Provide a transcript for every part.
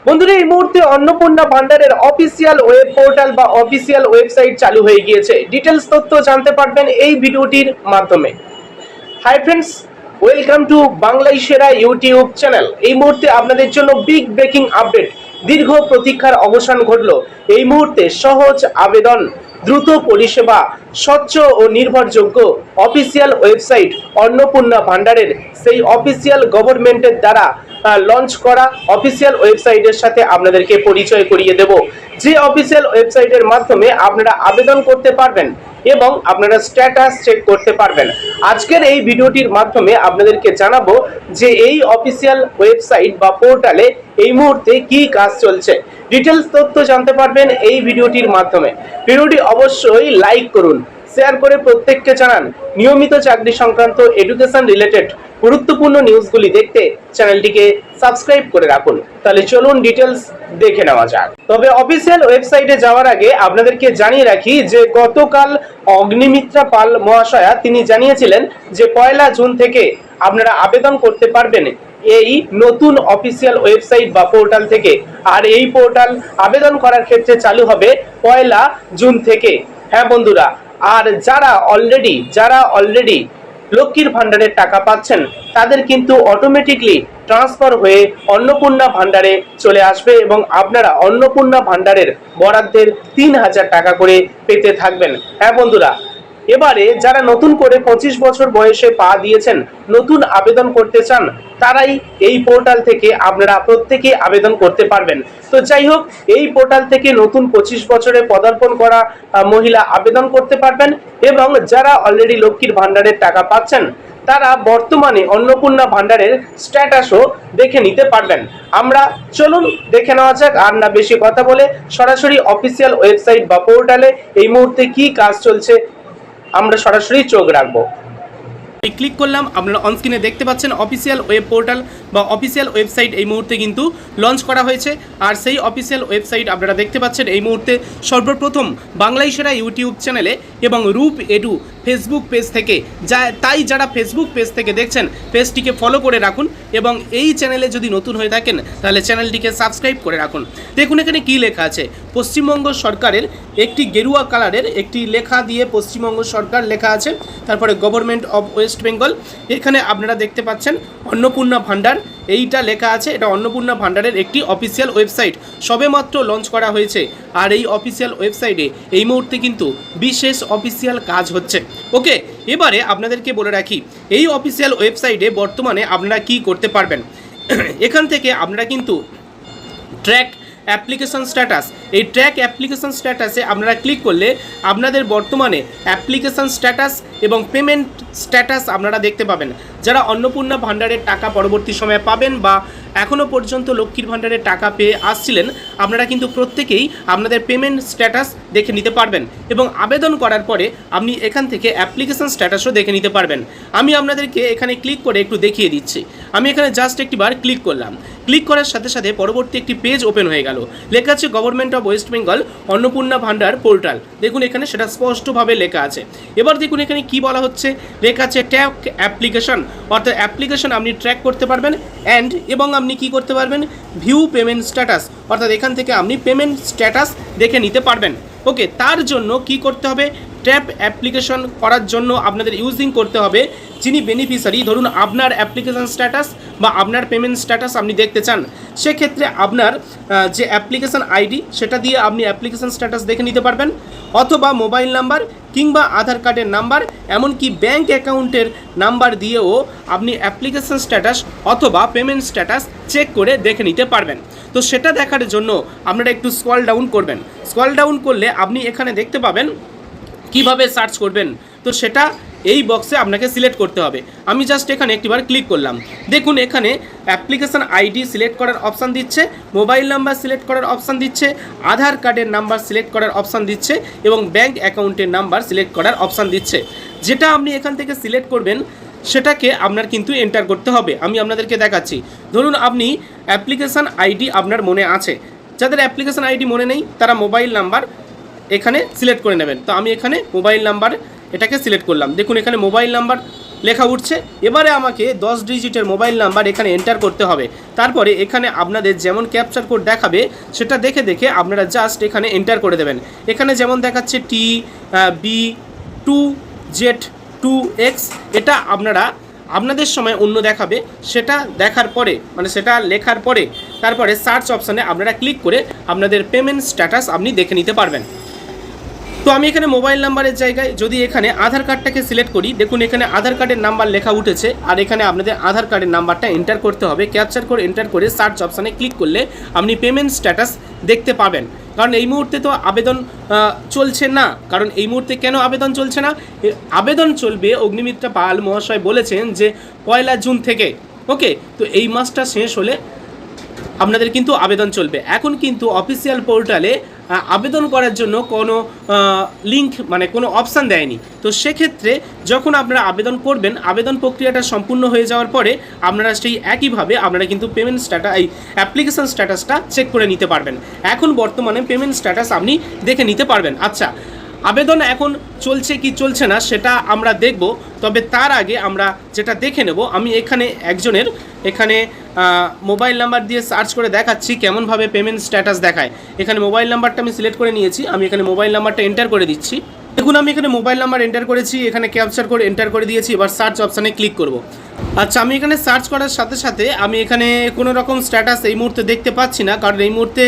বন্ধুরা এই মুহূর্তে অন্নপূর্ণা ভান্ডারের অফিসিয়াল ওয়েব পোর্টাল বা অফিসিয়াল ওয়েবসাইট চালু হয়ে গিয়েছে। ডিটেলস তথ্য জানতে পারবেন এই ভিডিওটির মাধ্যমে। হাই ফ্রেন্ডস, ওয়েলকাম টু বাংলায় সেরা ইউটিউব চ্যানেল। এই মুহূর্তে আপনাদের জন্য বিগ ব্রেকিং আপডেট। দীর্ঘ প্রতীক্ষার অবসান ঘটলো। এই মুহূর্তে সহজ আবেদন, দ্রুত পরিষেবা, স্বচ্ছ ও নির্ভরযোগ্য অফিসিয়াল ওয়েবসাইট অন্নপূর্ণা ভান্ডারের সেই অফিসিয়াল গভর্নমেন্টের দ্বারা লঞ্চ করা অফিসিয়াল ওয়েবসাইটের সাথে আপনাদেরকে পরিচয় করিয়ে দেব, যে অফিসিয়াল ওয়েবসাইটের মাধ্যমে আপনারা আবেদন করতে পারবেন এবং আপনারা স্ট্যাটাস চেক করতে পারবেন। আজকের এই ভিডিওটির মাধ্যমে আপনাদেরকে জানাবো যে এই অফিসিয়াল ওয়েবসাইট বা পোর্টালে এই মুহূর্তে কি কাজ চলছে। ডিটেলস তথ্য জানতে পারবেন এই ভিডিওটির মাধ্যমে। ভিডিওটি অবশ্যই লাইক করুন, শেয়ার করে প্রত্যেককে জানান। নিয়মিত চাকরি সংক্রান্ত এডুকেশন রিলেটেড গুরুত্বপূর্ণ নিউজগুলি দেখতে চ্যানেলটিকে সাবস্ক্রাইব করে রাখুন। তাহলে চলুন ডিটেলস দেখে নেওয়া যাক। তবে অফিসিয়াল ওয়েবসাইটে যাওয়ার আগে আপনাদেরকে জানিয়ে রাখি যে গতকাল অগ্নিমিত্রা পাল মহাশয়া তিনি জানিয়েছিলেন যে 1 জুন থেকে আপনারা আবেদন করতে পারবেন এই নতুন অফিসিয়াল ওয়েবসাইট বা পোর্টাল থেকে। আর এই পোর্টাল আবেদন করার ক্ষেত্রে চালু হবে 1 জুন থেকে। হ্যাঁ বন্ধুরা, আর যারা অলরেডি লক্ষ্মীর ভান্ডারের টাকা পাচ্ছেন তাদের কিন্তু অটোমেটিকলি ট্রান্সফার হয়ে অন্নপূর্ণা ভান্ডারে চলে আসবে এবং আপনারা অন্নপূর্ণা ভান্ডারের বরাদ্দের 3000 টাকা করে পেতে থাকবেন। হ্যাঁ বন্ধুরা, এবারে যারা নতুন করে 25 বছর বয়সে পা দিয়েছেন, নতুন আবেদন করতে চান, তারাই এই পোর্টাল থেকে আপনারা প্রত্যেকে আবেদন করতে পারবেন। তো যাই হোক, এই পোর্টাল থেকে নতুন 25 বছরে পদার্পণ করা মহিলা আবেদন করতে পারবেন এবং যারা অলরেডি লক্ষ্মীর ভান্ডারের টাকা পাচ্ছেন তারা বর্তমানে অন্নপূর্ণা ভান্ডারের স্ট্যাটাসও দেখে নিতে পারবেন। আমরা চলুন দেখে নেওয়া যাক, আর না বেশি কথা বলে সরাসরি অফিসিয়াল ওয়েবসাইট বা পোর্টালে এই মুহূর্তে কি কাজ চলছে আমরা সরাসরি চোখ রাখবো। ক্লিক করলাম, আপনারা অন স্ক্রিনে দেখতে পাচ্ছেন অফিসিয়াল ওয়েব পোর্টাল বা অফিসিয়াল ওয়েবসাইট এই মুহূর্তে কিন্তু লঞ্চ করা হয়েছে। আর সেই অফিসিয়াল ওয়েবসাইট আপনারা দেখতে পাচ্ছেন এই মুহূর্তে সর্বপ্রথম বাংলায় সেরা ইউটিউব চ্যানেলে এবং রূপ এডু ফেসবুক পেজ থেকে। তাই যারা ফেসবুক পেজ থেকে দেখছেন পেজটিকে ফলো করে রাখুন এবং এই চ্যানেলে যদি নতুন হয়ে থাকেন তাহলে চ্যানেলটিকে সাবস্ক্রাইব করে রাখুন। দেখুন এখানে কি লেখা আছে, পশ্চিমবঙ্গ সরকারের একটি গেরুয়া কালারের একটি লেখা দিয়ে পশ্চিমবঙ্গ সরকার লেখা আছে, তারপরে গভর্নমেন্ট অফ ওয়েস্ট বেঙ্গল। এখানে আপনারা দেখতে পাচ্ছেন অন্নপূর্ণা ভান্ডার এইটা লেখা আছে। এটা অন্নপূর্ণা ভান্ডারের একটি অফিসিয়াল ওয়েবসাইট, সবেমাত্র লঞ্চ করা হয়েছে। আর এই অফিসিয়াল ওয়েবসাইটে এই মুহূর্তে কিন্তু বিশেষ অফিসিয়াল কাজ হচ্ছে। ওকে, এবারে আপনাদেরকে বলে রাখি এই অফিসিয়াল ওয়েবসাইটে বর্তমানে আপনারা কি করতে পারবেন। এখান থেকে আপনারা কিন্তু ট্র্যাক অ্যাপ্লিকেশন স্ট্যাটাস, এই ট্র্যাক অ্যাপ্লিকেশন স্ট্যাটাসে আপনারা ক্লিক করলে আপনাদের বর্তমানে অ্যাপ্লিকেশন স্ট্যাটাস এবং পেমেন্ট স্ট্যাটাস আপনারা দেখতে পাবেন। যারা অন্নপূর্ণা ভান্ডারের টাকা পরবর্তী সময়ে পাবেন বা এখনও পর্যন্ত লক্ষ্মীর ভান্ডারের টাকা পেয়ে আসছিলেন, আপনারা কিন্তু প্রত্যেকেই আপনাদের পেমেন্ট স্ট্যাটাস দেখে নিতে পারবেন এবং আবেদন করার পরে আপনি এখান থেকে অ্যাপ্লিকেশন স্ট্যাটাসও দেখে নিতে পারবেন। আমি আপনাদেরকে এখানে ক্লিক করে একটু দেখিয়ে দিচ্ছি। আমি এখানে জাস্ট একটিবার ক্লিক করলাম। ক্লিক করার সাথে সাথে পরবর্তী একটি পেজ ওপেন হয়ে গেল। লেখা আছে government of West Bengal Annapurna Bhandar portal. দেখুন এখানে সেটা স্পষ্টভাবে লেখা আছে। এবার দেখুন এখানে কি বলা হচ্ছে, লেখা আছে ট্র্যাক অ্যাপ্লিকেশন, অর্থাৎ অ্যাপ্লিকেশন আপনি ট্র্যাক করতে পারবেন এবং আপনি কি করতে পারবেন, ভিউ পেমেন্ট স্ট্যাটাস, অর্থাৎ এখান থেকে আপনি পেমেন্ট স্ট্যাটাস দেখে নিতে পারবেন। ওকে, তার জন্য কি করতে হবে, ট্র্যাপ অ্যাপ্লিকেশন করার জন্য আপনাদের ইউজিং করতে হবে যিনি বেনিফিশিয়ারি, ধরুন আপনার অ্যাপ্লিকেশন স্ট্যাটাস বা আপনার পেমেন্ট স্ট্যাটাস আপনি দেখতে চান, সেক্ষেত্রে আপনার যে অ্যাপ্লিকেশন আইডি সেটা দিয়ে আপনি অ্যাপ্লিকেশন স্ট্যাটাস দেখে নিতে পারবেন, অথবা মোবাইল নাম্বার কিংবা আধার কার্ডের নাম্বার, এমনকি ব্যাঙ্ক অ্যাকাউন্টের নাম্বার দিয়েও আপনি অ্যাপ্লিকেশন স্ট্যাটাস অথবা পেমেন্ট স্ট্যাটাস চেক করে দেখে নিতে পারবেন। তো সেটা দেখার জন্য আপনারা একটু স্ক্রল ডাউন করবেন। স্ক্রল ডাউন করলে আপনি এখানে দেখতে পাবেন কিভাবে সার্চ করবেন। তো সেটা এই বক্সে আপনাকে সিলেক্ট করতে হবে। আমি জাস্ট এখানে একটিবার ক্লিক করলাম। দেখুন এখানে অ্যাপ্লিকেশন আইডি সিলেক্ট করার অপশান দিচ্ছে, মোবাইল নাম্বার সিলেক্ট করার অপশান দিচ্ছে, আধার কার্ডের নাম্বার সিলেক্ট করার অপশান দিচ্ছে এবং ব্যাঙ্ক অ্যাকাউন্টের নাম্বার সিলেক্ট করার অপশান দিচ্ছে। যেটা আপনি এখান থেকে সিলেক্ট করবেন সেটাকে আপনার কিন্তু এন্টার করতে হবে। আমি আপনাদেরকে দেখাচ্ছি। ধরুন আপনি অ্যাপ্লিকেশন আইডি আপনার মনে আছে, যাদের অ্যাপ্লিকেশন আইডি মনে নেই তারা মোবাইল নাম্বার এখানে সিলেক্ট করে নেবেন। তো আমি এখানে মোবাইল নাম্বার এটাকে সিলেক্ট করলাম। দেখুন এখানে মোবাইল নাম্বার লেখা উঠছে। এবারে আমাকে 10 ডিজিটের মোবাইল নাম্বার এখানে এন্টার করতে হবে। তারপরে এখানে আপনাদের যেমন ক্যাপচার কোড দেখাবে সেটা দেখে দেখে আপনারা জাস্ট এখানে এন্টার করে দেবেন। এখানে যেমন দেখাচ্ছে TB2Z2X, এটা আপনাদের সময় অন্য দেখাবে। সেটা দেখার পরে সেটা লেখার পরে তারপরে সার্চ অপশানে আপনারা ক্লিক করে আপনাদের পেমেন্ট স্ট্যাটাস আপনি দেখে নিতে পারবেন। তো আমি এখানে মোবাইল নাম্বারের জায়গায় যদি এখানে আধার কার্ডটাকে সিলেক্ট করি, দেখুন এখানে আধার কার্ডের নাম্বার লেখা উঠেছে। আর এখানে আপনাদের আধার কার্ডের নাম্বারটা এন্টার করতে হবে। ক্যাপচার করে এন্টার করে সার্চ অপশানে ক্লিক করলে আপনি পেমেন্ট স্ট্যাটাস দেখতে পাবেন। কারণ এই মুহূর্তে তো আবেদন চলছে না। কারণ এই মুহূর্তে কেন আবেদন চলছে না? আবেদন চলবে, অগ্নিমিত্রা পাল মহাশয় বলেছেন যে 1 জুন থেকে। ওকে, তো এই মাসটা শেষ হলে আপনাদের কিন্তু আবেদন চলবে। এখন কিন্তু অফিসিয়াল পোর্টালে আবেদন করার জন্য কোনো লিঙ্ক কোনো অপশান দেয়নি। তো সেক্ষেত্রে যখন আপনারা আবেদন করবেন, আবেদন প্রক্রিয়াটা সম্পূর্ণ হয়ে যাওয়ার পরে আপনারা সেই একইভাবে আপনারা কিন্তু পেমেন্ট এই অ্যাপ্লিকেশান স্ট্যাটাসটা চেক করে নিতে পারবেন। এখন বর্তমানে পেমেন্ট স্ট্যাটাস আপনি দেখে নিতে পারবেন। আচ্ছা, আবেদন এখন চলছে কি চলছে না সেটা আমরা দেখব। তবে তার আগে আমরা যেটা দেখে নেব, আমি এখানে একজনের মোবাইল নাম্বার দিয়ে সার্চ করে দেখাচ্ছি কেমনভাবে পেমেন্ট স্ট্যাটাস দেখায়। এখানে মোবাইল নাম্বারটা আমি সিলেক্ট করে নিয়েছি। আমি এখানে মোবাইল নাম্বারটা এন্টার করে দিচ্ছি। দেখুন আমি এখানে মোবাইল নাম্বার এন্টার করেছি, এখানে ক্যাপচার করে এন্টার করে দিয়েছি। এবার সার্চ অপশানে ক্লিক করব। আচ্ছা, আমি এখানে সার্চ করার সাথে সাথে আমি এখানে কোনো রকম স্ট্যাটাস এই মুহূর্তে দেখতে পাচ্ছি না। কারণ এই মুহূর্তে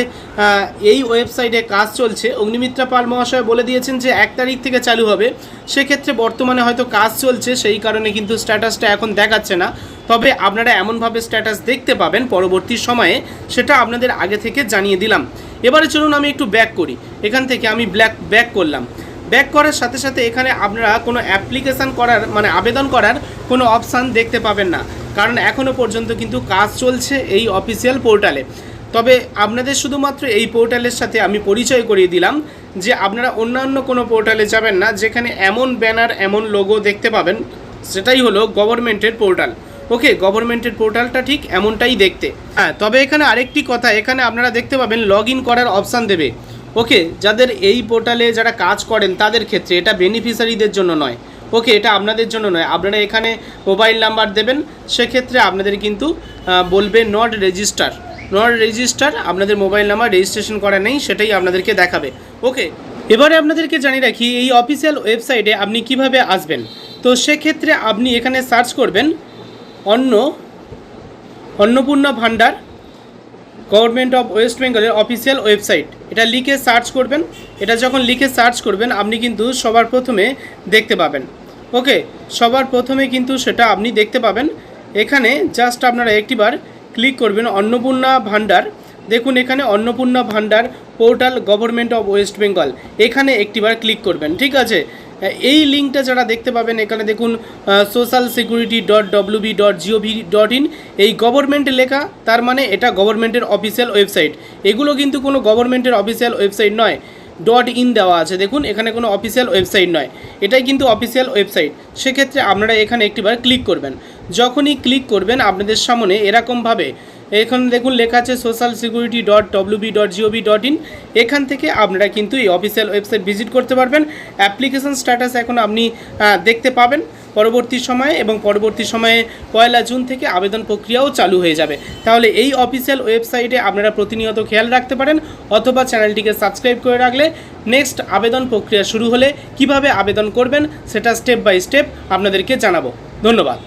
এই ওয়েবসাইটে কাজ চলছে। অগ্নিমিত্রা পাল মহাশয় বলে দিয়েছেন যে 1 তারিখ থেকে চালু হবে। সেক্ষেত্রে বর্তমানে হয়তো কাজ চলছে, সেই কারণে কিন্তু স্ট্যাটাসটা এখন দেখাচ্ছে না। তবে আপনারা এমনভাবে স্ট্যাটাস দেখতে পাবেন পরবর্তী সময়ে, সেটা আপনাদের আগে থেকে জানিয়ে দিলাম। এবারে চলুন আমি একটু ব্যাক করি। এখান থেকে আমি ব্যাক করলাম। ব্যাক করার সাথে সাথে এখানে আপনারা কোনো অ্যাপ্লিকেশান করার আবেদন করার কোনো অপশান দেখতে পাবেন না। কারণ এখনও পর্যন্ত কিন্তু কাজ চলছে এই অফিসিয়াল পোর্টালে। তবে আপনাদের শুধুমাত্র এই পোর্টালের সাথে আমি পরিচয় করিয়ে দিলাম যে আপনারা অন্যান্য কোনো পোর্টালে যাবেন না যেখানে এমন ব্যানার এমন লোগো দেখতে পাবেন। সেটাই হলো গভর্নমেন্টের পোর্টাল। ওকে, গভর্নমেন্টের পোর্টালটা ঠিক এমনটাই দেখতে। হ্যাঁ, তবে এখানে আরেকটি কথা, এখানে আপনারা দেখতে পাবেন লগ ইন করার অপশান দেবে। ওকে, যাদের এই পোর্টালে যারা কাজ করেন তাদের ক্ষেত্রে, এটা বেনিফিশিয়ারিদের জন্য নয়। ওকে, এটা আপনাদের জন্য নয়। আপনারা এখানে মোবাইল নাম্বার দেবেন, সেক্ষেত্রে আপনাদের কিন্তু বলবে নট রেজিস্টার, আপনাদের মোবাইল নাম্বার রেজিস্ট্রেশন করা নেই, সেটাই আপনাদেরকে দেখাবে। ওকে, এবারে আপনাদেরকে জানিয়ে রাখি এই অফিসিয়াল ওয়েবসাইটে আপনি কিভাবে আসবেন। তো সেক্ষেত্রে আপনি এখানে সার্চ করবেন অন্নপূর্ণা ভান্ডার গভর্নমেন্ট অফ ওয়েস্ট বেঙ্গলের অফিসিয়াল ওয়েবসাইট। এটা লিখে সার্চ করবেন। এটা যখন লিখে সার্চ করবেন আপনি কিন্তু সবার প্রথমে দেখতে পাবেন। ওকে, সবার প্রথমে কিন্তু সেটা আপনি দেখতে পাবেন। এখানে জাস্ট আপনারা একটিবার ক্লিক করবেন অন্নপূর্ণা ভান্ডার। দেখুন এখানে Annapurna Bhandar portal government of West Bengal, এখানে একটিবার ক্লিক করবেন। ঠিক আছে, এই লিঙ্কটা যারা দেখতে পাবেন এখানে দেখুন socialsecurity.wb.gov.in, এই গভর্নমেন্ট লেখা, তার মানে এটা গভর্নমেন্টের অফিসিয়াল ওয়েবসাইট। এগুলো কিন্তু কোনো গভর্নমেন্টের অফিসিয়াল ওয়েবসাইট নয়। .in দেওয়া আছে, দেখুন এখানে কোনো অফিসিয়াল ওয়েবসাইট নয়, এটাই কিন্তু অফিসিয়াল ওয়েবসাইট। সেক্ষেত্রে আপনারা এখানে একটিবার ক্লিক করবেন। যখনই ক্লিক করবেন আপনাদের সামনে এরকমভাবে এখানে দেখুন লেখা আছে socialsecurity.wb.gov.in, এখান থেকে আপনারা কিন্তু এই অফিসিয়াল ওয়েবসাইট ভিজিট করতে পারবেন। অ্যাপ্লিকেশন স্ট্যাটাস এখন আপনি দেখতে পাবেন পরবর্তী সময়ে, এবং পরবর্তী সময়ে 1 জুন থেকে আবেদন প্রক্রিয়াও চালু হয়ে যাবে। তাহলে এই অফিসিয়াল ওয়েবসাইটে আপনারা প্রতিনিয়ত খেয়াল রাখতে পারেন, অথবা চ্যানেলটিকে সাবস্ক্রাইব করে রাখলে নেক্সট আবেদন প্রক্রিয়া শুরু হলে কিভাবে আবেদন করবেন সেটা স্টেপ বাই স্টেপ আপনাদেরকে জানাবো। ধন্যবাদ।